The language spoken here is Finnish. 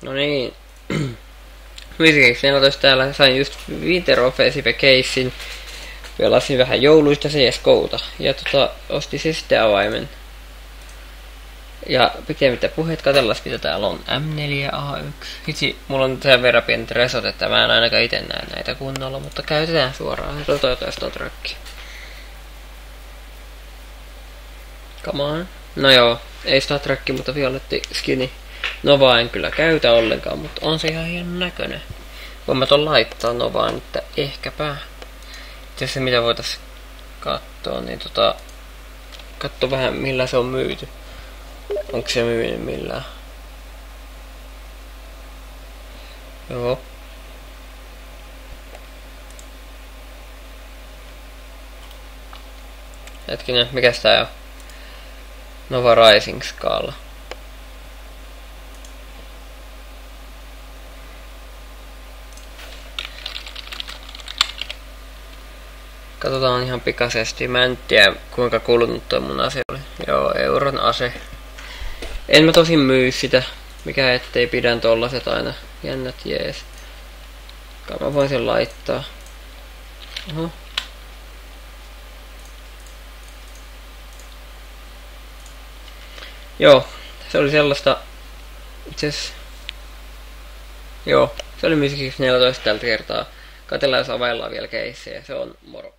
No niin. Music 14 täällä sain just Winter of Casein. Pelasin vähän jouluista CSGOta. Ja ostin se sitten avaimen. Ja pitemmittä puheet, katsellaan mitä täällä on. M4A1. Hitsi, mulla on sen verran pienet resot, että mä en ainakaan ite näe näitä kunnolla, mutta käytetään suoraan. Toivottavasti on trökki. Come on. No joo, ei Star Trek, mutta violetti skini. Novaa en kyllä käytä ollenkaan, mutta on se ihan hienon näköinen. Voin mä ton laittaa Novaan, että ehkäpä. Itse se mitä voitais katsoa, niin katso vähän millä se on myyty. Onko se myynyt millään? Joo. Hetkinen, mikäs tää on? Nova Rising skaala. Katsotaan ihan pikaisesti. Mä en tiedä kuinka kulunut toi mun ase oli. Joo, euron ase. En mä tosin myy sitä. Mikä ettei pidän tollaset aina. Jännät jees. Kai mä voin sen laittaa. Oho. Joo, se oli sellaista. Itses. Joo, se oli Music 14 tältä kertaa. Katsellaan jos availlaan vielä keissejä. Se on moro.